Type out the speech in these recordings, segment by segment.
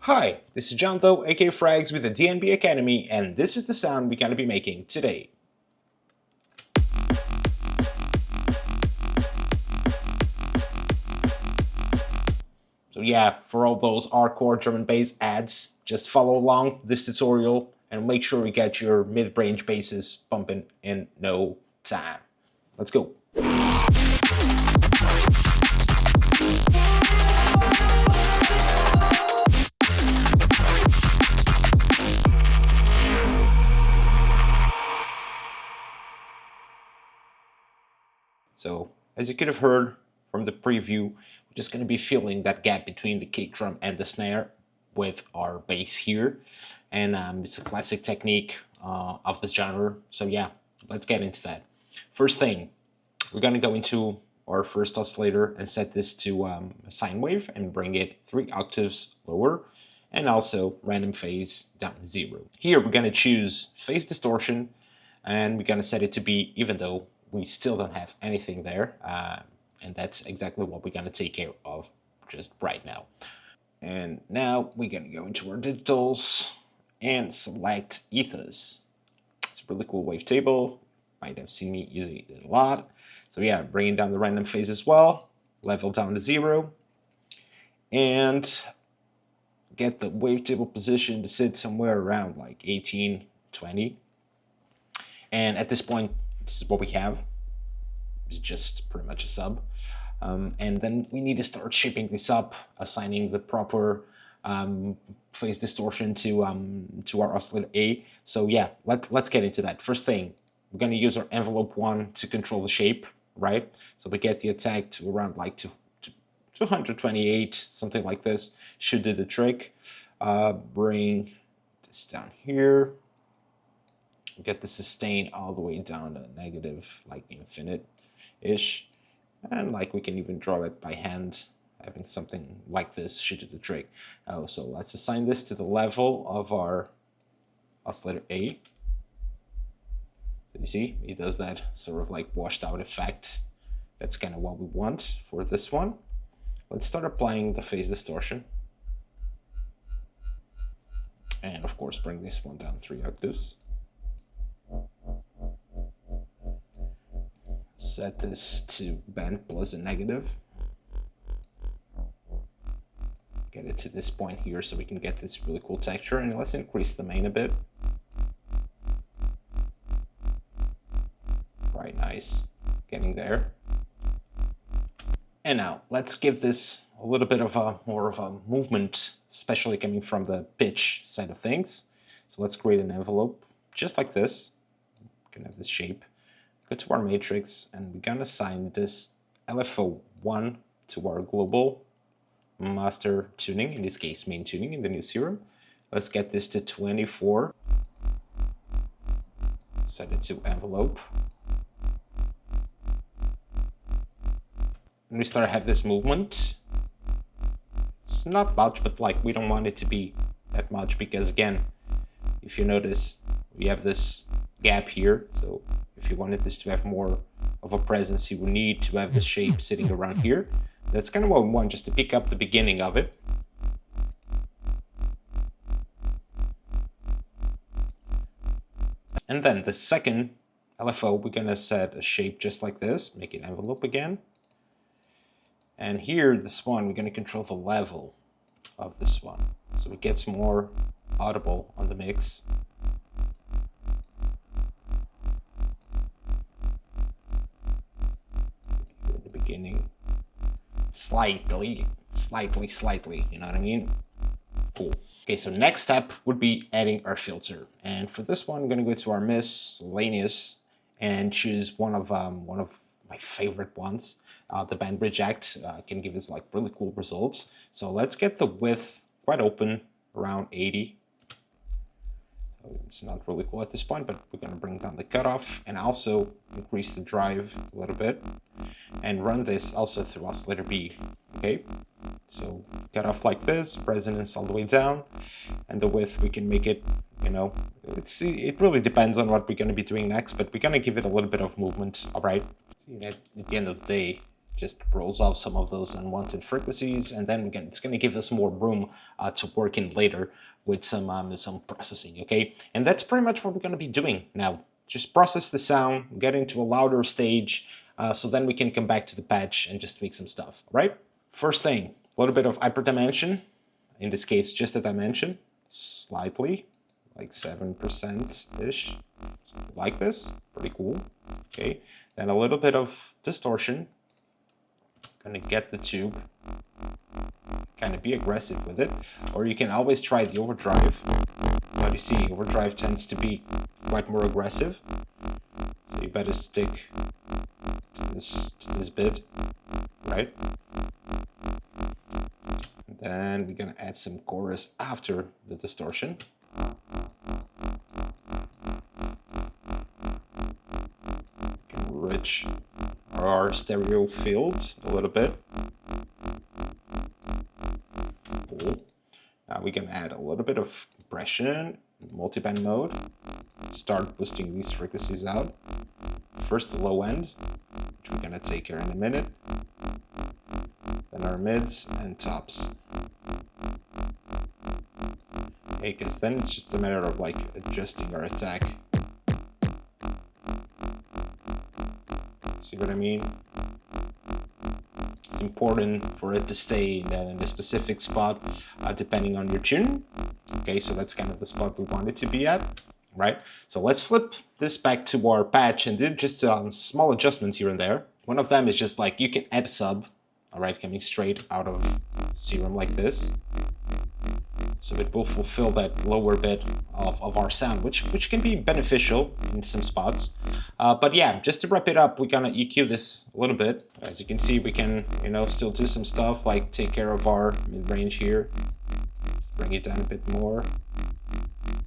Hi, this is John Though, aka Frags with the DNB Academy, and this is the sound we're gonna be making today. So yeah, for all those hardcore drum and bass ads, just follow along this tutorial and make sure you get your mid-range basses pumping in no time. Let's go. So, as you could have heard from the preview, we're just going to be filling that gap between the kick drum and the snare with our bass here. And it's a classic technique of this genre. So yeah, let's get into that. First thing, we're going to go into our first oscillator and set this to a sine wave and bring it 3 octaves lower, and also random phase down to 0. Here we're going to choose phase distortion, and we're going to set it to be even though we still don't have anything there, and that's exactly what we're going to take care of just right now. And now we're going to go into our digitals and select ethers. It's a really cool wavetable. Might have seen me using it a lot. So yeah, bringing down the random phase as well, level down to 0, and get the wavetable position to sit somewhere around like 18, 20. And at this point, this is what we have. It's just pretty much a sub. And then we need to start shaping this up, assigning the proper phase distortion to our oscillator A. So yeah, let's get into that. First thing, we're going to use our envelope 1 to control the shape, right? So we get the attack to around like 228, something like this, should do the trick. Bring this down here. Get the sustain all the way down to negative, like infinite-ish. And like we can even draw it by hand. Having something like this should do the trick. So let's assign this to the level of our oscillator A. So you see, it does that sort of like washed out effect. That's kind of what we want for this one. Let's start applying the phase distortion. And of course, bring this one down 3 octaves. Set this to band plus a negative. Get it to this point here so we can get this really cool texture, and let's increase the main a bit. Right, nice. Getting there. And now let's give this a little bit of more of a movement, especially coming from the pitch side of things. So let's create an envelope just like this. We can have this shape. Go to our matrix, and we're gonna assign this LFO1 to our global master tuning, in this case main tuning in the new Serum. Let's get this to 24. Set it to envelope. And we start to have this movement. It's not much, but like we don't want it to be that much because again, if you notice, we have this gap here. So if you wanted this to have more of a presence, you would need to have the shape sitting around here. That's kind of what we want, just to pick up the beginning of it. And then the second LFO, we're gonna set a shape just like this, make it envelope again. And here, this one, we're gonna control the level of this one. So it gets more audible on the mix. In the beginning, slightly, you know what I mean? Cool. Okay, so next step would be adding our filter. And for this one, I'm gonna go to our miscellaneous and choose one of my favorite ones. The band reject can give us like really cool results. So let's get the width quite open, around 80. It's not really cool at this point, but we're going to bring down the cutoff and also increase the drive a little bit and run this also through oscillator B. Okay, so cutoff like this, resonance all the way down, and the width we can make it, you know, it really depends on what we're going to be doing next, but we're going to give it a little bit of movement. All right, at the end of the day, just rolls off some of those unwanted frequencies, and then again, it's going to give us more room to work in later with some processing, okay? And that's pretty much what we're going to be doing now. Just process the sound, get into a louder stage, so then we can come back to the patch and just tweak some stuff, all right? First thing, a little bit of hyperdimension, in this case just a dimension, slightly, like 7%-ish, like this, pretty cool, okay? Then a little bit of distortion, gonna get the tube, kind of be aggressive with it, or you can always try the overdrive, but you see overdrive tends to be quite more aggressive, so you better stick to this bit, right? And then we're gonna add some chorus after the distortion. Enrich our stereo fields a little bit. Cool. Now we can add a little bit of compression, multiband mode. Start boosting these frequencies out. First the low end, which we're gonna take care in a minute. Then our mids and tops. Okay, because then it's just a matter of like adjusting our attack. See what I mean? It's important for it to stay in a specific spot, depending on your tune. Okay, so that's kind of the spot we want it to be at, right? So let's flip this back to our patch and did just small adjustments here and there. One of them is just like you can add sub, all right, coming straight out of Serum like this. So it will fulfill that lower bit of our sound, which can be beneficial in some spots. But yeah, just to wrap it up, we're gonna EQ this a little bit. As you can see, we can, still do some stuff like take care of our mid-range here. Bring it down a bit more.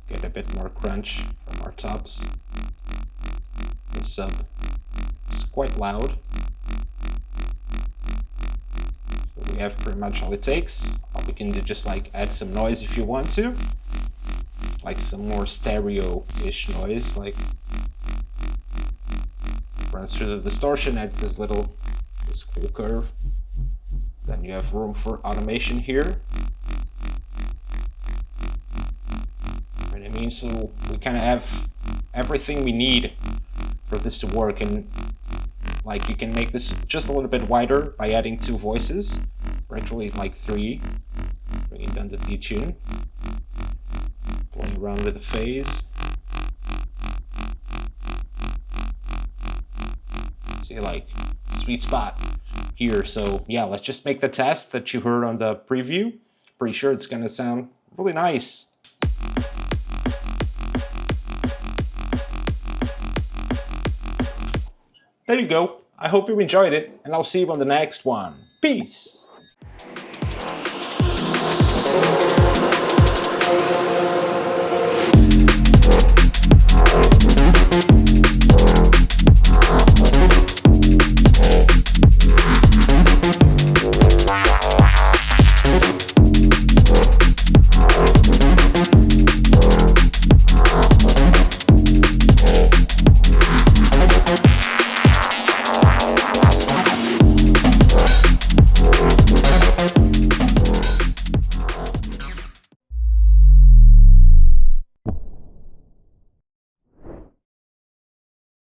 Get a bit more crunch from our tops. The sub is quite loud. We have pretty much all it takes. We can do just like add some noise if you want to, like some more stereo-ish noise, like runs through the distortion, adds this cool curve. Then you have room for automation here. You know what I mean? So we kind of have everything we need for this to work, and like you can make this just a little bit wider by adding 2 voices, or actually like 3. Bringing down the detune, playing around with the phase. See, like sweet spot here. So yeah, let's just make the test that you heard on the preview. Pretty sure it's gonna sound really nice. There you go. I hope you enjoyed it, and I'll see you on the next one. Peace.